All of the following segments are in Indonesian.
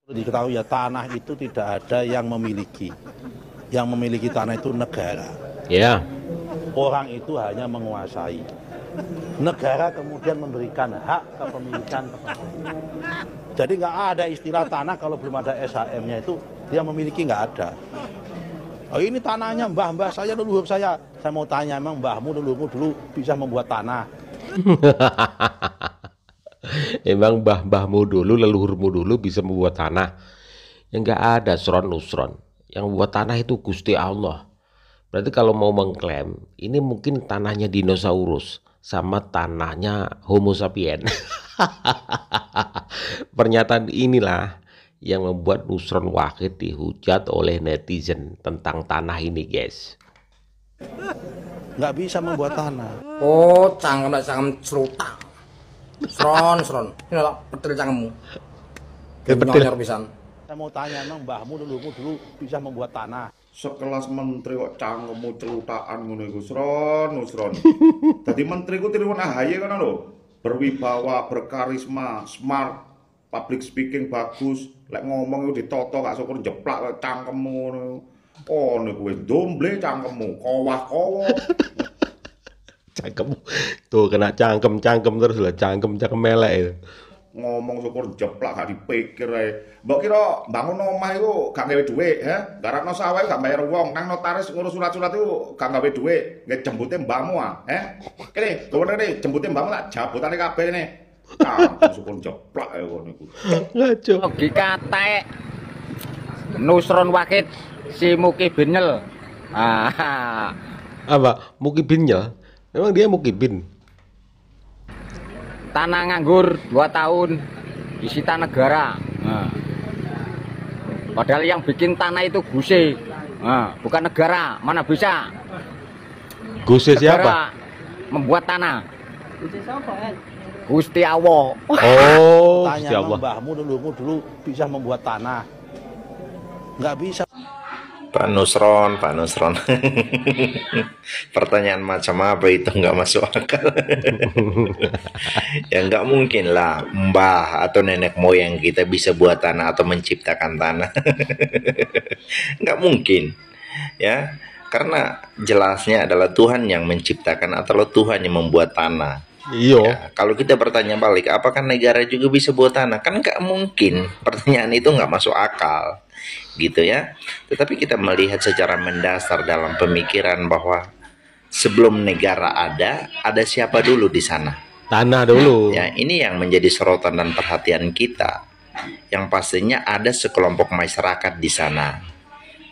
Diketahui ya, tanah itu tidak ada yang memiliki. Yang memiliki tanah itu negara. Ya. Orang itu hanya menguasai. Negara kemudian memberikan hak kepemilikan kepada. Jadi nggak ada istilah tanah kalau belum ada SHM-nya itu dia memiliki, nggak ada. Oh, ini tanahnya mbah-mbah saya, leluhur saya. Saya mau tanya, emang mbahmu leluhurmu dulu bisa membuat tanah? Emang mbah-mbahmu dulu, leluhurmu dulu bisa membuat tanah? Ya nggak ada, Sron Nusron. Yang membuat tanah itu Gusti Allah. Berarti kalau mau mengklaim, ini mungkin tanahnya dinosaurus sama tanahnya Homo sapien. Pernyataan inilah yang membuat Nusron Wahid dihujat oleh netizen tentang tanah ini, guys. Nggak bisa membuat tanah. Oh, cangkem cerutak. Sron. Ini lah petir cangkemmu. Petir. Pisan. Saya mau tanya, emang mbahmu leluhurmu dulu bisa membuat tanah? Sekelas menteri kok cangkemmu celutakan ngono iku, Sron. Dadi menteri ku tiruan AHY kan lho. Berwibawa, berkarisma, smart, public speaking bagus. Lek ngomong itu ditoto gak syukur jeplak cangkemmu ngono. Oh niku wis domble cangkemmu, kowah-kowo. Cangkem tuh kena cangkem terus lah, cangkem melek itu. Ngomong syukur jeplak gak dipikir ae. Mbok kira bangun omah iku gak gawe dhuwit, ha? Garapno sawah gak bayar wong, nang notaris ngurus surat-surat iku gak gawe dhuwit, nggih jembute mbahmu ah, Kene, gowone jembute mbahmu tak jabutane kabeh kene. Syukur jeplak ae ngono iku. Ngaco. Logika tek. Nusron Wahid si Mukibin nyel. Apa? Mukibin ya? Memang dia Mukibin. Tanah nganggur 2 tahun disita negara. Padahal yang bikin tanah itu Guse, bukan negara. Mana bisa? Guse siapa? Negara membuat tanah. Gusti Allah. Oh, Tanya, Gusti Allah. emang mbahmu leluhurmu dulu bisa membuat tanah? Nggak bisa. Pak Nusron. Pertanyaan macam apa itu nggak masuk akal. Ya nggak mungkin lah mbah atau nenek moyang kita bisa buat tanah atau menciptakan tanah. Nggak mungkin, ya. Karena jelasnya adalah Tuhan yang menciptakan atau Tuhan yang membuat tanah. Iya. Ya, kalau kita bertanya balik, apakah negara juga bisa buat tanah? Kan nggak mungkin. Pertanyaan itu nggak masuk akal, gitu ya. Tetapi kita melihat secara mendasar dalam pemikiran bahwa sebelum negara ada siapa dulu di sana? Tanah dulu. Ya, ini yang menjadi sorotan dan perhatian kita. Yang pastinya ada sekelompok masyarakat di sana.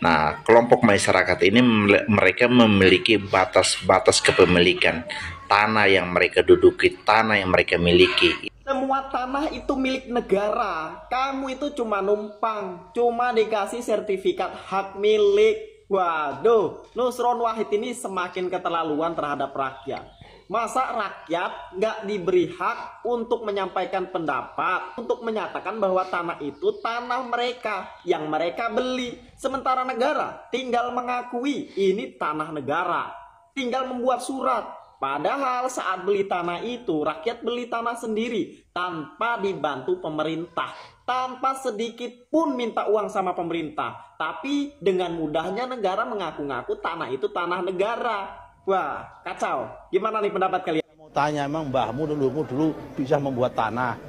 Nah, kelompok masyarakat ini mereka memiliki batas-batas kepemilikan tanah yang mereka duduki, tanah yang mereka miliki. Semua tanah itu milik negara. Kamu itu cuma numpang, cuma dikasih sertifikat hak milik. Waduh, Nusron Wahid ini semakin keterlaluan terhadap rakyat. Masa rakyat nggak diberi hak untuk menyampaikan pendapat, untuk menyatakan bahwa tanah itu tanah mereka yang mereka beli. Sementara negara tinggal mengakui ini tanah negara, tinggal membuat surat. Padahal saat beli tanah itu, rakyat beli tanah sendiri tanpa dibantu pemerintah, tanpa sedikit pun minta uang sama pemerintah. Tapi dengan mudahnya negara mengaku-ngaku tanah itu tanah negara. Wah, kacau. Gimana nih pendapat kalian? Mau tanya, emang mbahmu leluhurmu dulu bisa membuat tanah?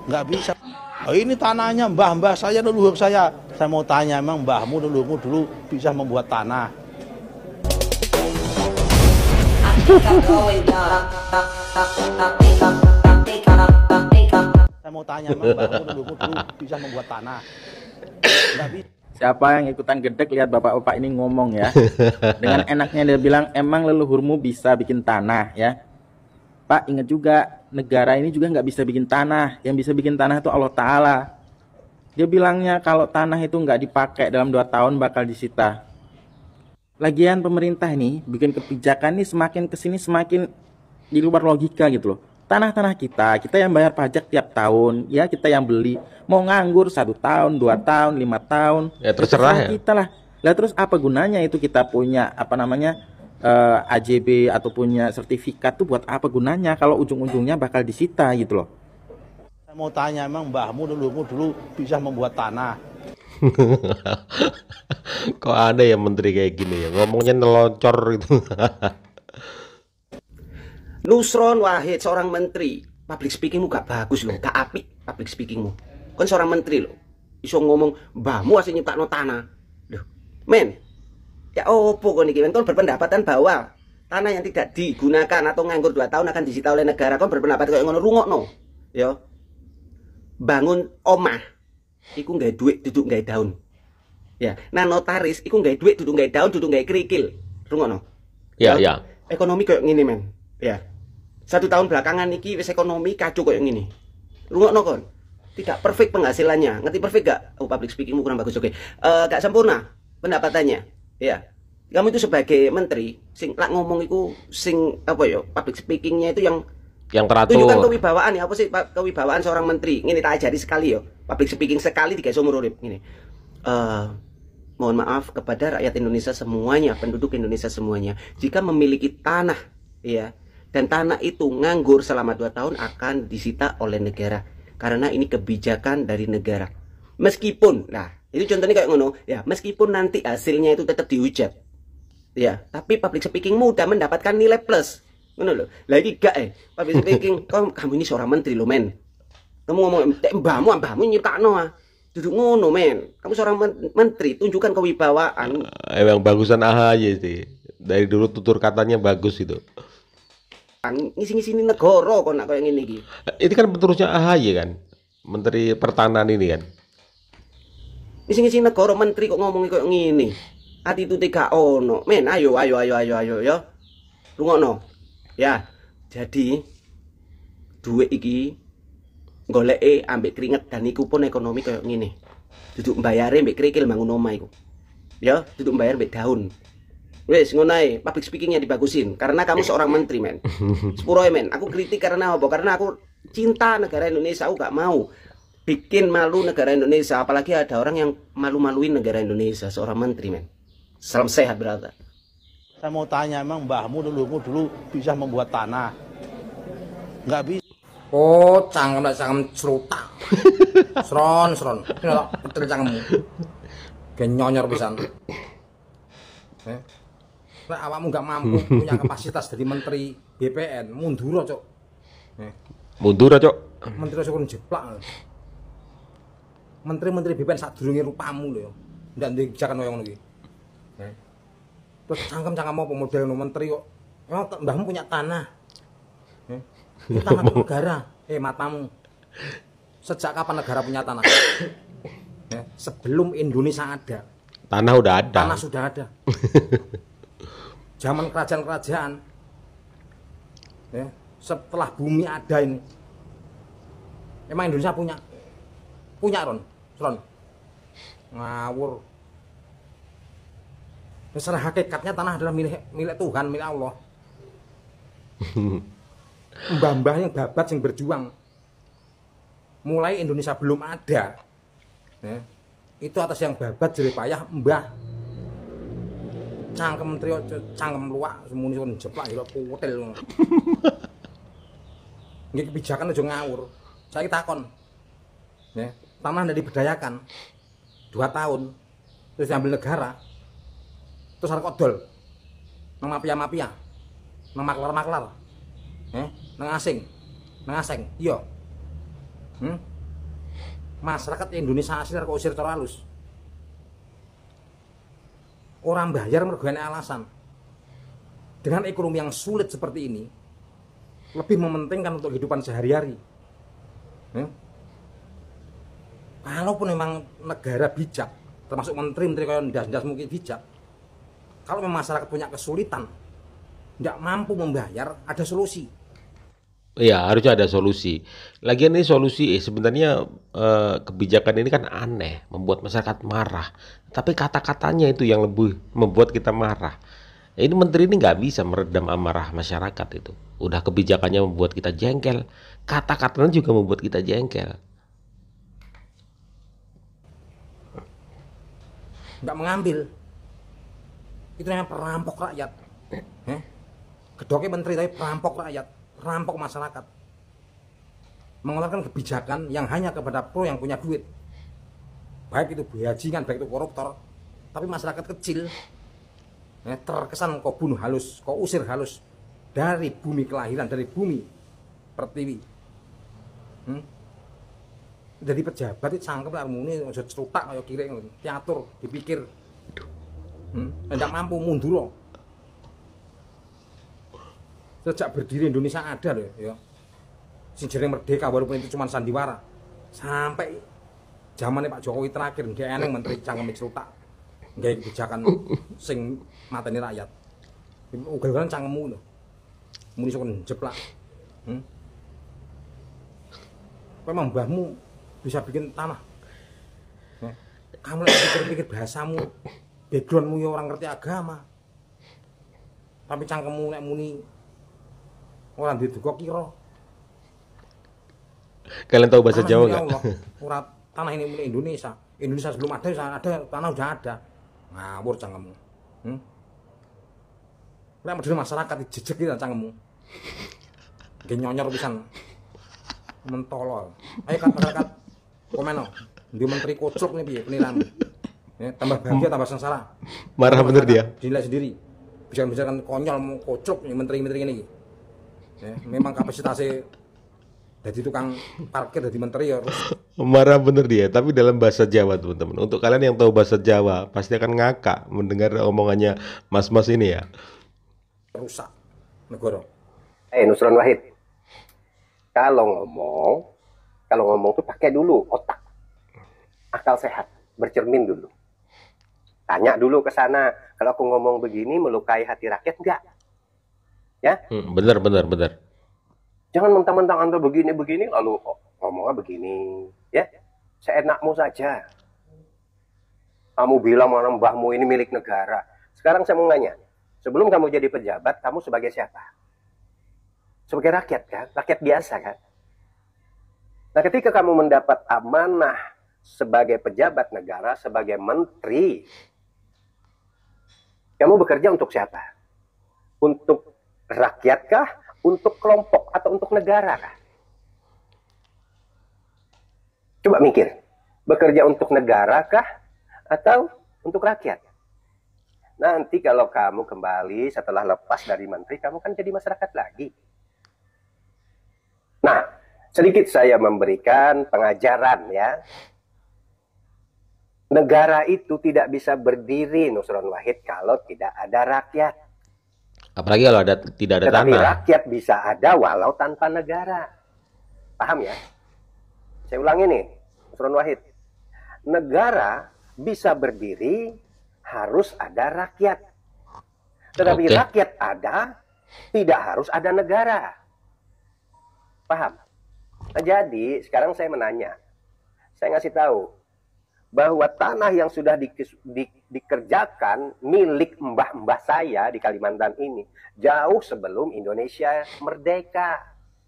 Nggak bisa. Oh, ini tanahnya mbah-mbah saya, leluhur saya. Saya mau tanya, emang mbahmu leluhurmu dulu bisa membuat tanah? Saya mau tanya, emang mbahmu leluhurmu dulu bisa membuat tanah? Nggak bisa. Siapa yang ikutan gedek lihat bapak-bapak ini ngomong ya. Dengan enaknya dia bilang emang leluhurmu bisa bikin tanah ya. Pak ingat juga negara ini juga nggak bisa bikin tanah. Yang bisa bikin tanah itu Allah Ta'ala. Dia bilangnya kalau tanah itu nggak dipakai dalam 2 tahun bakal disita. Lagian pemerintah ini bikin kebijakan ini semakin kesini semakin di luar logika gitu loh. Tanah-tanah kita yang bayar pajak tiap tahun, ya kita yang beli. Mau nganggur 1 tahun, 2 tahun, 5 tahun, Ya terserah ya. kita lah. Lah terus apa gunanya itu kita punya apa namanya AJB atau punya sertifikat tuh buat apa gunanya kalau ujung-ujungnya bakal disita gitu loh. Saya mau tanya, emang mbahmu dulu bisa membuat tanah? Kok ada ya menteri kayak gini ya, ngomongnya nelocor itu. Nusron Wahid seorang menteri, public speakingmu gak bagus loh, gak apik public speakingmu. Kan seorang menteri loh, iso ngomong mbahmu asli nyiptakno tanah. Loh, men, ya opo kon iki men, kon berpendapatan bahwa tanah yang tidak digunakan atau nganggur 2 tahun akan disita oleh negara. Kon berpendapat kayak ngono, rungokno. Ya. Bangun omah iku nggawe duit duduk nggawe daun. Ya, nah notaris iku nggawe duit duduk nggawe daun, duduk nggawe kerikil. Rungokno. Ya, ya. Ekonomi kayak gini men. Ya. 1 tahun belakangan iki wis ekonomi kacau kayak gini. Rungokno kon. Tidak perfect penghasilannya. Ngerti perfect gak? Oh, public speakingmu kurang bagus. Oke. Gak sempurna pendapatannya. Ya. Kamu itu sebagai menteri sing lak ngomong iku sing apa ya? Public speakingnya itu yang teratur. Tunjukkan kewibawaan ya. Apa sih kewibawaan seorang menteri? Ini tak ajari sekali ya. Public speaking sekali 3 seumur urip. Gini. Mohon maaf kepada rakyat Indonesia semuanya, penduduk Indonesia semuanya, jika memiliki tanah ya, dan tanah itu nganggur selama 2 tahun akan disita oleh negara, karena ini kebijakan dari negara. Meskipun, nah itu contohnya kayak ngono ya, meskipun nanti hasilnya itu tetap dihujat ya, tapi public speaking mudah mendapatkan nilai plus. Ngono lho. Lagi gak public speaking, kamu ini seorang menteri lo men. Kamu ngomong mbahmu nyiptakno ah. Duduk ngono men. Kamu seorang menteri, tunjukkan kewibawaan. Emang bagusan AHY sih. Dari dulu tutur katanya bagus itu. Ngisi-ngisi negara kok nak koyo ngene iki. Ini kan penerusnya AHY kan. Menteri Pertahanan ini kan. Ngisi-ngisi negara menteri kok ngomong koyo ngene. Attitude gak ono. Men, ayo ya. Rungokno. Ya, jadi duit iki goleke ambek keringet dan iku pun ekonomi kayak gini. Duduk mbayare ambek kerikil bangun omah iku. Ya, duduk mbayar ambek daun. Wes ngono ae, public speakingnya dibagusin karena kamu seorang menteri, men. Sepuro men, aku kritik karena apa? Karena aku cinta negara Indonesia, aku gak mau bikin malu negara Indonesia, apalagi ada orang yang malu-maluin negara Indonesia, seorang menteri, men. Salam sehat, brother. Saya mau tanya, emang mbahmu dulu bisa membuat tanah? Nggak bisa. Oh, cangkem cerutak. Sron. Ini lho, betul cangkemmu. Genyonyor pisan. Nek awakmu gak mampu punya kapasitas jadi menteri BPN, mundur cok. Mundur cok. Menteri syukur jeplak. Menteri BPN sadurunge rupamu lho. Ndak ndek kebijakan koyo ngono iki. Terus cangkem apa model menteri kok. Emang mbahmu punya tanah. Itu tanah negara. Matamu. Sejak kapan negara punya tanah? Sebelum Indonesia ada. Tanah udah ada. Tanah sudah ada. Zaman kerajaan-kerajaan. Setelah bumi ada ini. Emang Indonesia punya? Punya Ron. Ngawur. Secara hakikatnya tanah adalah milik Tuhan, milik Allah. Mbah-mbah yang babat yang berjuang mulai Indonesia belum ada itu atas yang babat jadi payah mbah cangkem menteri cangkem luak semuni kon jeplak ya kutil. Nggih kebijakan aja ngawur. Saya takon tanah ndak diberdayakan 2 tahun terus diambil negara. Terus arek odol nang mafia-mafia, nang maklar-maklar. Nang asing. Iya. Masyarakat Indonesia asli kok usir cara halus. Orang bayar mergo alasan. Dengan ekonomi yang sulit seperti ini, lebih mementingkan untuk kehidupan sehari-hari. Kalaupun memang negara bijak, termasuk menteri-menteri kayak ndas-ndas mungkin bijak. Kalau memang masyarakat punya kesulitan, tidak mampu membayar, ada solusi. Iya, harusnya ada solusi. Lagian ini solusi sebenarnya kebijakan ini kan aneh, membuat masyarakat marah. Tapi kata-katanya itu yang lebih membuat kita marah. Ini menteri ini nggak bisa meredam amarah masyarakat itu. Udah kebijakannya membuat kita jengkel, kata-katanya juga membuat kita jengkel. Nggak mengambil. Itu namanya perampok rakyat. Kedoknya menteri tapi perampok rakyat, perampok masyarakat. mengeluarkan kebijakan yang hanya kepada pro yang punya duit, baik itu bajingan, baik itu koruptor, tapi masyarakat kecil terkesan kau bunuh halus, kau usir halus dari bumi kelahiran, dari bumi pertiwi. Jadi pejabat itu sangkep lah muni aja celutak kaya kira diatur, dipikir. Tidak mampu mundur loh. Sejak berdiri Indonesia ada loh ya. Sejarah merdeka walaupun itu cuma sandiwara. Sampai zamannya Pak Jokowi terakhir dia eneng menteri cangkem celutak. Nggak kebijakan sing mateni rakyat. Ugal-ugalan cangkemmu loh. Muni sok jeplak. Memang mbahmu bisa bikin tanah. Kamu lagi pikir-pikir bahasamu, backgroundmu ya orang ngerti agama. Tapi cangkemmu nek muni orang diduga kira. Kalian tahu bahasa Jawa nggak? Urat tanah ini milik Indonesia. Indonesia sebelum ada tanah udah ada. Ngawur cangkemmu. Nek model masyarakat dijejek iki cangkemmu. Nggih nyonyor pisan. Mentolol. Ayo kat masyarakat komen di menteri kocok nih piye penilaian. Ya, tambah bahagia tambah sengsara. Marah bener dia. Dinilai sendiri. Bisa kan konyol mau kocok nih menteri-menteri ini. Ya, memang kapasitasnya jadi tukang parkir jadi menteri ya harus. Marah bener dia, tapi dalam bahasa Jawa teman-teman. Untuk kalian yang tahu bahasa Jawa pasti akan ngakak mendengar omongannya mas-mas ini ya. Rusak negara. Nusron Wahid. Kalau ngomong tuh pakai dulu otak. Akal sehat, bercermin dulu. Tanya dulu ke sana, kalau aku ngomong begini melukai hati rakyat enggak? Ya? Bener. Jangan mentang-mentang Anda begini-begini lalu ngomongnya begini, ya? Seenakmu saja. Kamu bilang mana mbahmu ini milik negara. Sekarang saya mau nanya, sebelum kamu jadi pejabat, kamu sebagai siapa? Sebagai rakyat kan? Rakyat biasa kan? Nah, ketika kamu mendapat amanah sebagai pejabat negara, sebagai menteri, kamu bekerja untuk siapa? Untuk rakyatkah? Untuk kelompok? Atau untuk negara kah? Coba mikir. Bekerja untuk negara kah? Atau untuk rakyat? Nanti kalau kamu kembali setelah lepas dari menteri, kamu kan jadi masyarakat lagi. Nah, sedikit saya memberikan pengajaran ya. Negara itu tidak bisa berdiri, Nusron Wahid, kalau tidak ada rakyat. Apalagi kalau tidak ada Tetapi tanah. rakyat bisa ada walau tanpa negara. Paham ya? Saya ulangi nih, Nusron Wahid. Negara bisa berdiri harus ada rakyat. Tetapi rakyat ada, tidak harus ada negara. Paham? Nah, jadi sekarang saya menanya, saya ngasih tahu bahwa tanah yang sudah dikerjakan milik mbah-mbah saya di Kalimantan ini jauh sebelum Indonesia merdeka.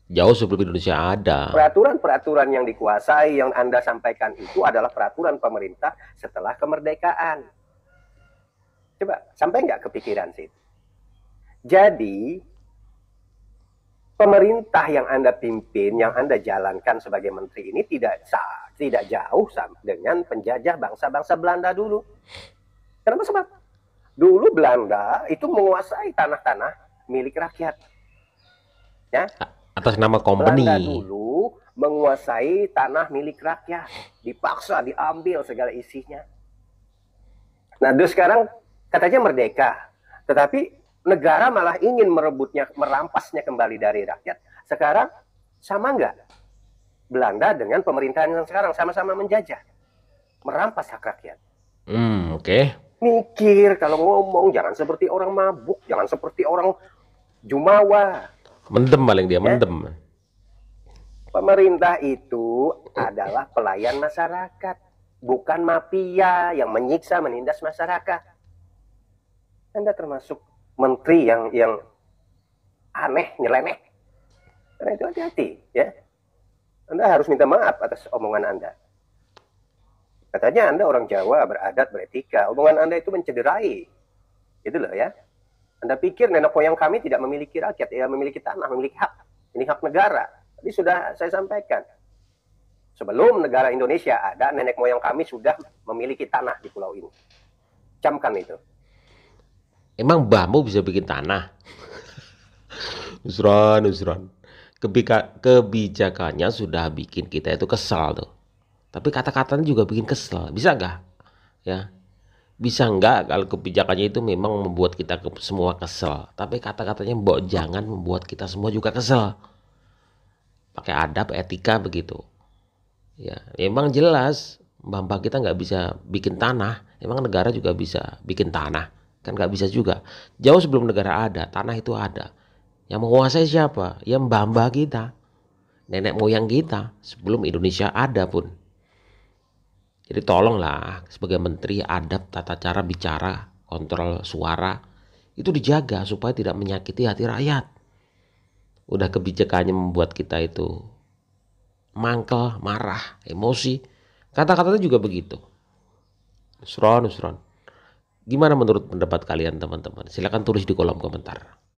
Jauh sebelum Indonesia ada. Peraturan-peraturan yang dikuasai yang Anda sampaikan itu adalah peraturan pemerintah setelah kemerdekaan. Coba, sampai nggak kepikiran sih? Jadi pemerintah yang Anda pimpin, yang Anda jalankan sebagai menteri ini tidak jauh sama dengan penjajah bangsa-bangsa Belanda dulu. Kenapa sebab? Dulu Belanda itu menguasai tanah-tanah milik rakyat. Ya? Atas nama company. Belanda dulu menguasai tanah milik rakyat. Dipaksa diambil segala isinya. Nah, terus sekarang katanya merdeka. Tetapi negara malah ingin merebutnya, merampasnya kembali dari rakyat. Sekarang sama nggak? Belanda dengan pemerintahan yang sekarang sama-sama menjajah, merampas hak rakyat. Oke. Mikir kalau ngomong, jangan seperti orang mabuk, jangan seperti orang jumawa. Mendem paling dia, mendem. Pemerintah itu adalah pelayan masyarakat, bukan mafia yang menyiksa, menindas masyarakat. Anda termasuk menteri yang aneh, nyeleneh. Karena itu hati-hati, ya. Anda harus minta maaf atas omongan Anda. Katanya Anda orang Jawa, beradat, beretika. Omongan Anda itu mencederai. Itu loh ya. Anda pikir nenek moyang kami tidak memiliki rakyat, ya memiliki tanah, memiliki hak. Ini hak negara. Tadi sudah saya sampaikan. Sebelum negara Indonesia ada, nenek moyang kami sudah memiliki tanah di pulau ini. Camkan itu. Emang mbahmu bisa bikin tanah? Nusron. Kebijakannya sudah bikin kita itu kesal tuh. Tapi kata-katanya juga bikin kesel. Bisa nggak? Ya, bisa nggak kalau kebijakannya itu memang membuat kita semua kesel. Tapi kata-katanya mbok jangan membuat kita semua juga kesel. Pakai adab, etika begitu. Ya, emang jelas mbah-mbah kita nggak bisa bikin tanah. Emang negara juga bisa bikin tanah? Kan nggak bisa juga. Jauh sebelum negara ada, tanah itu ada. Yang menguasai siapa? Ya mbah-mbah kita, nenek moyang kita sebelum Indonesia ada pun. Jadi tolonglah sebagai menteri adab tata cara bicara, kontrol suara itu dijaga supaya tidak menyakiti hati rakyat. Udah kebijakannya membuat kita itu mangkel, marah, emosi. Kata-katanya juga begitu. Nusron. Gimana menurut pendapat kalian teman-teman? Silahkan tulis di kolom komentar.